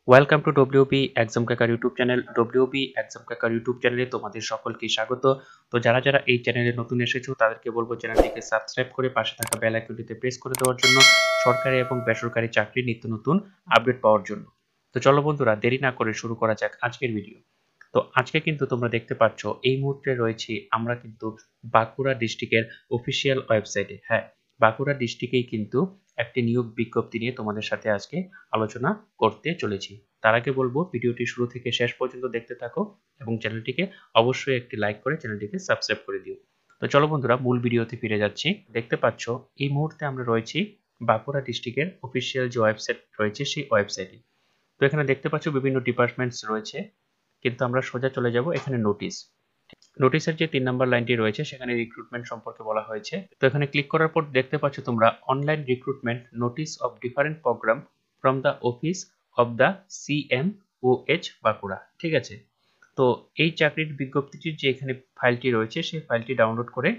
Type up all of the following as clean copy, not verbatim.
Welcome to WB exam cracker YouTube channel. WB exam cracker YouTube চ্যানেলে তোমাদের সকলকে স্বাগত। তো যারা যারা এই চ্যানেলে নতুন এসেছো তাদেরকে বলবো চ্যানেলটিকে সাবস্ক্রাইব করে পাশে থাকা বেল আইকনটিতে প্রেস করে দেওয়ার জন্য, সরকারি এবং বেসরকারি চাকরির নিত্য নতুন আপডেট পাওয়ার জন্য। তো চলো বন্ধুরা, দেরি না করে শুরু করা যাক আজকের ভিডিও। তো আজকে কিন্তু তোমরা দেখতে পাচ্ছ এই মুহূর্তে রয়েছি আমরা কিন্তু বাঁকুড়া ডিস্ট্রিক্টের অফিসিয়াল ওয়েবসাইটে। হ্যাঁ, বাঁকুড়া ডিস্ট্রিক্টেই কিন্তু একটি নিয়োগ বিজ্ঞপ্তি নিয়ে তোমাদের সাথে আজকে আলোচনা করতে চলেছি। তার আগে বলবো ভিডিওটি শুরু থেকে শেষ পর্যন্ত দেখতে থাকো এবং চ্যানেলটিকে অবশ্যই একটি লাইক করে চ্যানেলটিকে সাবস্ক্রাইব করে দিও। তো চলো বন্ধুরা, মূল ভিডিওতে ফিরে যাচ্ছি। দেখতে পাচ্ছ এই মুহূর্তে আমরা রয়েছি বাঁকুড়া ডিস্ট্রিক্টের অফিসিয়াল যে ওয়েবসাইট রয়েছে সেই ওয়েবসাইটে। তো এখানে দেখতে পাচ্ছ বিভিন্ন ডিপার্টমেন্টস রয়েছে, কিন্তু আমরা সোজা চলে যাব এখানে নোটিশ। নোটিশের যে 3 নম্বর লাইনটি রয়েছে সেখানে রিক্রুটমেন্ট সম্পর্কে বলা হয়েছে। তো এখানে ক্লিক করার পর দেখতে পাচ্ছ তোমরা online recruitment notice of different programme from the office of the CMOH Bankura. ঠিক আছে, তো এই চাকরির বিজ্ঞপ্তিটির যে এখানে ফাইলটি রয়েছে সেই ফাইলটি ডাউনলোড করে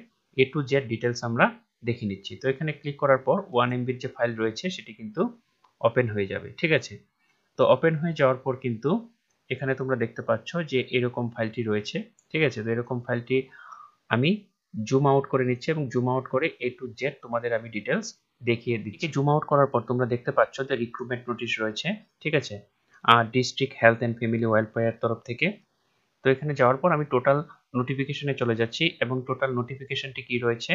A to Z ডিটেলস আমরা দেখে নিচ্ছি। তো এখানে ক্লিক করার পর 1 MB যে ফাইল রয়েছে সেটি কিন্তু ওপেন হয়ে যাবে। ঠিক আছে, তো ওপেন হয়ে যাওয়ার পর কিন্তু এখানে তোমরা দেখতে পাচ্ছ যে এরকম ফাইলটি রয়েছে। ঠিক আছে, তো এরকম ফাইলটি আমি জুম আউট করে নিচ্ছি এবং জুম আউট করে A to Z তোমাদের আমি ডিটেলস দেখিয়ে দিচ্ছি। জুম আউট করার পর তোমরা দেখতে পাচ্ছ যে রিক্রুটমেন্ট নোটিশ রয়েছে। ঠিক আছে, district health and family welfare তরফ থেকে। তো এখানে যাওয়ার পর আমি টোটাল নোটিফিকেশনে চলে যাচ্ছি এবং টোটাল নোটিফিকেশনটি কি রয়েছে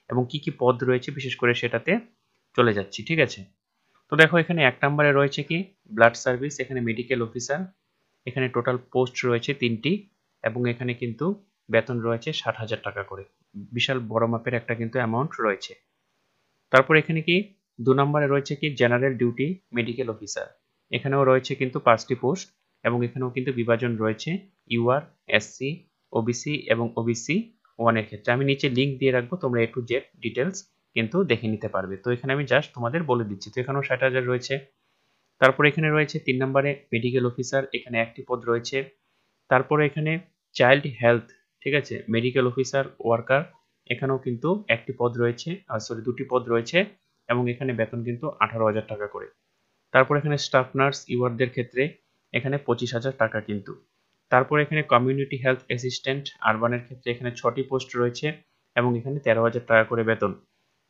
এবং কি কি পদ রয়েছে বিশেষ করে সেটাতে চলে যাচ্ছি। ঠিক আছে, তো দেখো এখানে 1 নম্বরে রয়েছে কি ব্লাড সার্ভিস, এখানে মেডিকেল অফিসার। এখানে টোটাল পোস্ট রয়েছে 3টি এবং এখানে কিন্তু বেতন রয়েছে 60,000 টাকা করে। বিশাল বড় মাপের একটা কিন্তু অ্যামাউন্ট রয়েছে। তারপর এখানে কি 2 নম্বরে রয়েছে কি জেনারেল ডিউটি মেডিকেল অফিসার। এখানেও রয়েছে কিন্তু 5টি পোস্ট এবং এখানেও কিন্তু বিভাজন রয়েছে UR, SC, OBC এবং OBC 1 এর ক্ষেত্রে। আমি নিচে লিংক দিয়ে রাখবো, তোমরা A to Z ডিটেলস কিন্তু দেখে নিতে পারবে। তো এখানে আমি জাস্ট তোমাদের বলে দিচ্ছি। তো এখানেও 60,000 রয়েছে। তারপর এখানে রয়েছে 3 নম্বরে মেডিকেল অফিসার, এখানে একটি পদ রয়েছে। তারপরে এখানে চাইল্ড হেলথ, ঠিক আছে, মেডিকেল অফিসার ওয়ার্কার, এখানেও কিন্তু একটি পদ রয়েছে, দুটি পদ রয়েছে এবং এখানে বেতন কিন্তু 18,000 টাকা করে। তারপর এখানে স্টাফ নার্স ইউআরদের ক্ষেত্রে এখানে 25,000 টাকা কিন্তু। তারপর এখানে কমিউনিটি হেলথ অ্যাসিস্ট্যান্ট আরবানের ক্ষেত্রে এখানে 6টি পোস্ট রয়েছে এবং এখানে 13,000 টাকা করে বেতন।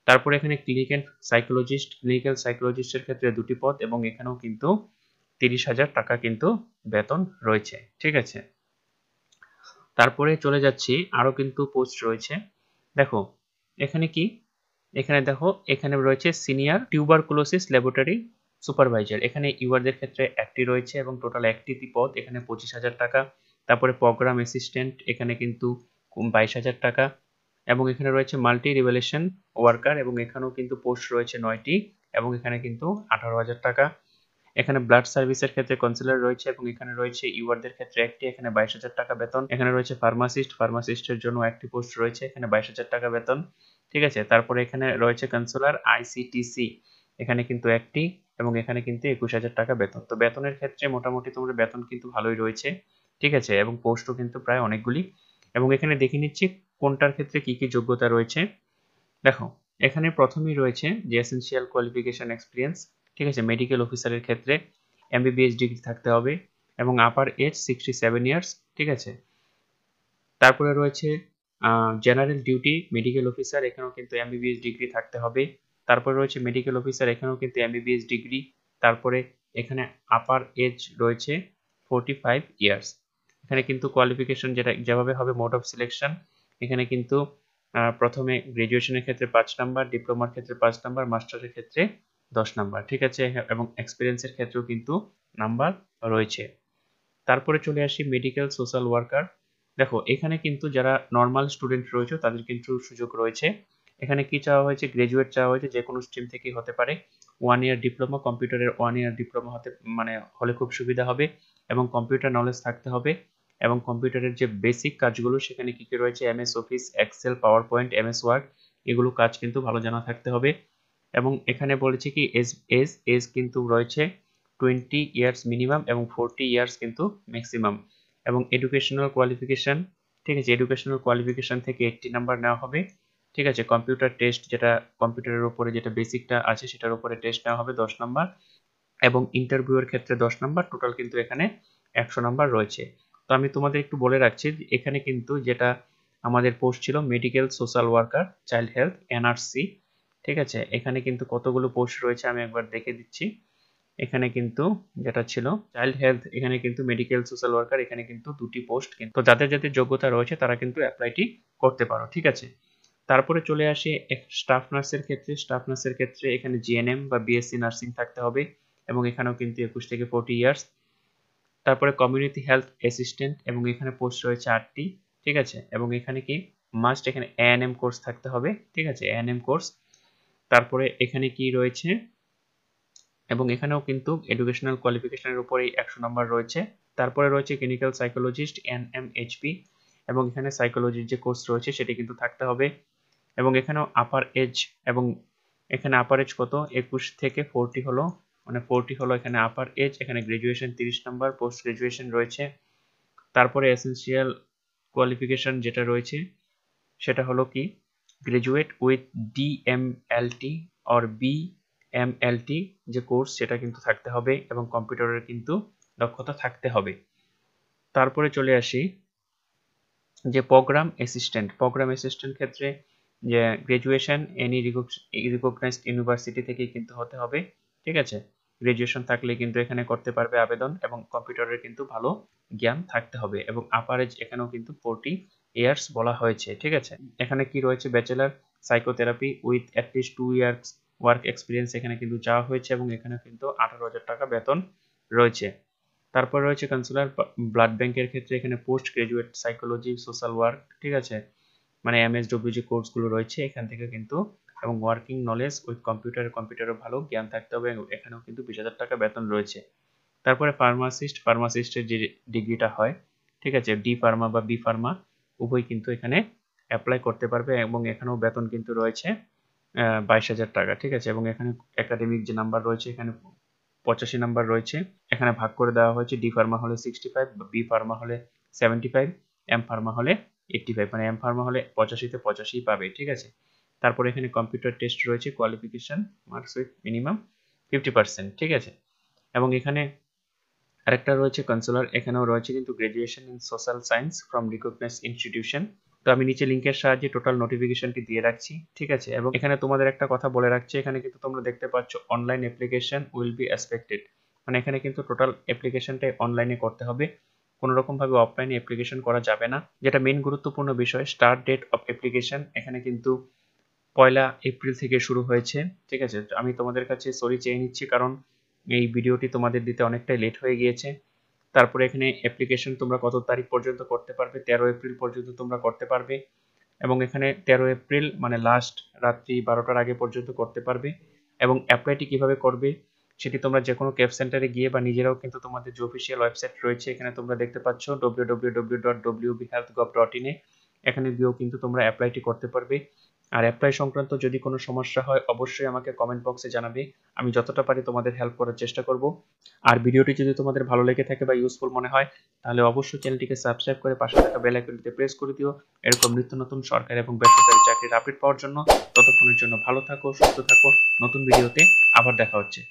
তারপর এখানে ক্লিনিক্যাল সাইকোলজিস্টের ক্ষেত্রে 2টি পদ এবং এখানেও কিন্তু 30,000 টাকা কিন্তু বেতন রয়েছে। ঠিক আছে, তারপরে চলে যাচ্ছি, আরো কিন্তু পোস্ট রয়েছে। দেখো এখানে কি, এখানে দেখো এখানে রয়েছে সিনিয়র টিউবারকুলোসিস ল্যাবরেটরি সুপারভাইজার, এখানে ইউআরদের ক্ষেত্রে একটি রয়েছে এবং টোটাল একটি পদ, এখানে 25,000 টাকা। তারপরে প্রোগ্রাম অ্যাসিস্ট্যান্ট এখানে কিন্তু 22,000 টাকা এবং এখানে রয়েছে মাল্টি রিভ্যালেশন ওয়ার্কার এবং এখানেও কিন্তু পোস্ট রয়েছে 9টি এবং এখানে কিন্তু 18,000 টাকা। এখানে ব্লাড সার্ভিসের ক্ষেত্রে কাউন্সিলর রয়েছে এবং এখানে রয়েছে ইউআরদের ক্ষেত্রে একটি, এখানে 22,000 টাকা বেতন। এখানে রয়েছে ফার্মাসিস্টের জন্য একটি পোস্ট রয়েছে, এখানে 22,000 টাকা বেতন। ঠিক আছে, তারপরে এখানে রয়েছে কাউন্সিলর ICTC, এখানে কিন্তু একটি এবং এখানে কিন্তু 21,000 টাকা বেতন। তো বেতনের ক্ষেত্রে মোটামুটি তোমার বেতন কিন্তু ভালোই রয়েছে। ঠিক আছে, এবং পোস্টও কিন্তু প্রায় অনেকগুলি এবং এখানে দেখে নিচ্ছি কোনটার ক্ষেত্রে কি কি যোগ্যতা রয়েছে। দেখো এখানে প্রথমেই রয়েছে যে এসেনশিয়াল কোয়ালিফিকেশন এক্সপিরিয়েন্স। ঠিক আছে, মেডিকেল অফিসারের ক্ষেত্রে MBBS ডিগ্রি থাকতে হবে এবং আপার এজ 67 ইয়ার্স। ঠিক আছে, তারপরে রয়েছে জেনারেল ডিউটি মেডিকেল অফিসার, এখানেও কিন্তু MBBS ডিগ্রি থাকতে হবে। তারপরে রয়েছে মেডিকেল অফিসার, এখানেও কিন্তু MBBS ডিগ্রি। তারপরে এখানে আপার এজ রয়েছে 45 ইয়ার্স। এখানে কিন্তু কোয়ালিফিকেশন যেভাবে হবে মোড অফ সিলেকশন, এখানে কিন্তু প্রথমে গ্রাজুয়েশনের ক্ষেত্রে 5 নাম্বার, ডিপ্লোমার ক্ষেত্রে 5 নাম্বার, মাস্টারের ক্ষেত্রে 10 নাম্বার। ঠিক আছে, এবং এক্সপিরিয়েন্সের ক্ষেত্রেও কিন্তু নাম্বার রয়েছে। তারপরে চলে আসি মেডিকেল সোশ্যাল ওয়ার্কার। দেখো এখানে কিন্তু যারা নর্মাল স্টুডেন্ট রয়েছে তাদের কিন্তু সুযোগ রয়েছে। এখানে কি চাওয়া হয়েছে, গ্রাজুয়েট চাওয়া হয়েছে, যে কোনো স্ট্রিম থেকেই হতে পারে। 1 ইয়ার ডিপ্লোমা, কম্পিউটারের 1 ইয়ার ডিপ্লোমা হলে খুব সুবিধা হবে এবং কম্পিউটার নলেজ থাকতে হবে এবং কম্পিউটারের যে বেসিক কাজগুলো সেখানে কি কি রয়েছে, MS Office, Excel, PowerPoint, MS Word, এগুলো কাজ কিন্তু ভালো জানা থাকতে হবে। এবং এখানে বলেছে কি এজ কিন্তু রয়েছে 20 ইয়ার্স মিনিমাম এবং 40 ইয়ার্স কিন্তু ম্যাক্সিমাম। এবং এডুকেশনাল কোয়ালিফিকেশন, ঠিক আছে, এডুকেশনাল কোয়ালিফিকেশন থেকে 80 নাম্বার নেওয়া হবে। ঠিক আছে, কম্পিউটার টেস্ট, যেটা কম্পিউটারের উপরে যেটা বেসিকটা আছে সেটার উপরে টেস্ট নেওয়া হবে 10 নাম্বার এবং ইন্টারভিউয়ের ক্ষেত্রে 10 নাম্বার, টোটাল কিন্তু এখানে 100 নাম্বার রয়েছে। তো আমি তোমাদের একটু বলে রাখছি এখানে কিন্তু যেটা আমাদের পোস্ট ছিল medical social worker child health NRC, ঠিক আছে। এখানে কিন্তু কতগুলো পোস্ট রয়েছে আমি একবার দেখে দিচ্ছি। এখানে কিন্তু যেটা ছিল চাইল্ড হেলথ, এখানে কিন্তু মেডিকেল সোশ্যাল ওয়ার্কার, এখানে কিন্তু 2টি পোস্ট, কিন্তু যাদের যাদের যোগ্যতা রয়েছে তারা কিন্তু অ্যাপ্লাইটি করতে পারো, ঠিক আছে। তারপরে চলে আসি স্টাফ নার্সের ক্ষেত্রে। স্টাফ নার্সের ক্ষেত্রে এখানে জিএনএম বা বিএসসি নার্সিং থাকতে হবে এবং এখানেও কিন্তু 21 থেকে 40 ইয়ার্স। তারপরে কমিউনিটি হেলথ অ্যাসিস্ট্যান্ট এবং এখানে পোস্ট রয়েছে 8টি, ঠিক আছে। এবং এখানে কি মাস্ট এখানে এএনএম কোর্স থাকতে হবে, ঠিক আছে, এএনএম কোর্স। তারপরে এখানে কি রয়েছে, এবং এখানেও কিন্তু এডুকেশনাল কোয়ালিফিকেশনের উপরেই 100 নাম্বার রয়েছে। তারপরে রয়েছে ক্লিনিক্যাল সাইকোলজিস্ট এনএমএইচপি, এবং এখানে সাইকোলজির যে কোর্স রয়েছে সেটি কিন্তু থাকতে হবে। এবং এখানেও আপার এজ, এবং এখানে আপার এজ কত 21 থেকে 40 হলো, মানে 40 হলো এখানে আপার এজ। এখানে গ্রাজুয়েশন 30 নাম্বার, পোস্ট গ্রাজুয়েশন রয়েছে। তারপরে এসেনশিয়াল কোয়ালিফিকেশন যেটা রয়েছে সেটা হলো কি graduate with DMLT or BMLT যে কোর্স সেটা কিন্তু থাকতে হবে, এবং কম্পিউটারের কিন্তু দক্ষতা থাকতে হবে। তারপরে চলে আসি যে প্রোগ্রাম অ্যাসিস্ট্যান্ট ক্ষেত্রে যে গ্রাজুয়েশন এনি রিকগনাইজড ইউনিভার্সিটি থেকে কিন্তু হতে হবে, ঠিক আছে। গ্রাজুয়েশন থাকলে কিন্তু এখানে করতে পারবে আবেদন, এবং কম্পিউটারের কিন্তু ভালো জ্ঞান থাকতে হবে, এবং আপার এজ এখানেও কিন্তু 40 ইয়ার্স বলা হয়েছে, ঠিক আছে। এখানে কি রয়েছে bachelor psychotherapy with at least 2 years work experience এখানে কিন্তু চাওয়া হয়েছে, এবং এখানে কিন্তু 18,000 টাকা বেতন রয়েছে। তারপর রয়েছে কনসুলার ব্লাড ব্যাংকের ক্ষেত্রে এখানে post graduate psychology social work, ঠিক আছে, মানে এমএসডব্লিউ যে কোর্সগুলো রয়েছে এখান থেকে কিন্তু, এবং ওয়ার্কিং নলেজ উইথ কম্পিউটারের ভালো জ্ঞান থাকতে হবে, এবং এখানেও কিন্তু 20,000 টাকা বেতন রয়েছে। তারপরে ফার্মাসিস্টের যে ডিগ্রিটা হয়, ঠিক আছে, ডি ফার্মা বা বি ফার্মা উভয় কিন্তু এখানে অ্যাপ্লাই করতে পারবে, এবং এখানেও বেতন কিন্তু রয়েছে 22,000 টাকা, ঠিক আছে। এবং এখানে একাডেমিক যে নাম্বার রয়েছে এখানে 85 নাম্বার রয়েছে। এখানে ভাগ করে দেওয়া হয়েছে, ডি ফার্মা হলে 65, বি ফার্মা হলে 75, এম ফার্মা হলে 85, মানে এম ফার্মা হলে 85-তে 85 পাবে, ঠিক আছে। তারপর এখানে কম্পিউটার টেস্ট রয়েছে, কোয়ালিফিকেশন মার্কস উইথ মিনিমাম 50%, ঠিক আছে। এবং এখানে আরেকটা রয়েছে কনসুলার, এখানেও রয়েছে কিন্তু graduation in social science from recognised institution. তো আমি নিচে লিংকের সাহায্যে টোটাল নোটিফিকেশনটি দিয়ে রাখছি, ঠিক আছে। এবং এখানে তোমাদের একটা কথা বলে রাখছি, এখানে কিন্তু তোমরা দেখতে পাচ্ছ online application will be expected, মানে এখানে কিন্তু টোটাল অ্যাপ্লিকেশনটাই অনলাইনে করতে হবে, কোনো রকম ভাবে অফলাইনে অ্যাপ্লিকেশন করা যাবে না। যেটা মেইন গুরুত্বপূর্ণ বিষয়, স্টার্ট ডেট অফ অ্যাপ্লিকেশন এখানে কিন্তু 1 এপ্রিল থেকে শুরু হয়েছে, ঠিক আছে। আমি তোমাদের কাছে সরি চেয়ে নিচ্ছি, কারণ এই ভিডিওটি তোমাদের দিতে অনেকটাই লেট হয়ে গিয়েছে। তারপরে এখানে অ্যাপ্লিকেশন তোমরা কত তারিখ পর্যন্ত করতে পারবে, 13 এপ্রিল পর্যন্ত তোমরা করতে পারবে, এবং এখানে 13 এপ্রিল মানে লাস্ট রাত্রি 12টার আগে পর্যন্ত করতে পারবে। এবং অ্যাপ্লাইটি কিভাবে করবে সেটি তোমরা যে কোনো ক্যাব সেন্টারে গিয়ে, বা নিজেরাও কিন্তু তোমাদের যে অফিসিয়াল ওয়েবসাইট রয়েছে এখানে তোমরা দেখতে পাচ্ছ www.wbhealth.gov.in এ, এখানে গিয়েও কিন্তু তোমরা অ্যাপ্লাইটি করতে পারবে। আর অ্যাপ্লাই সংক্রান্ত যদি কোনো সমস্যা হয় অবশ্যই আমাকে কমেন্ট বক্সে জানাবে, আমি যতটা পারি তোমাদের হেল্প করার চেষ্টা করব। আর ভিডিওটি যদি তোমাদের ভালো লেগে থাকে বা ইউজফুল মনে হয় তাহলে অবশ্যই চ্যানেলটিকে সাবস্ক্রাইব করে পাশে থাকা বেল আইকনটিতে প্রেস করে দিও, এরকম নিত্য নতুন সরকারি এবং বেসরকারি চাকরির আপডেট পাওয়ার জন্য। ততক্ষণের জন্য ভালো থাকো, সুস্থ থাকো, নতুন ভিডিওতে আবার দেখা হচ্ছে।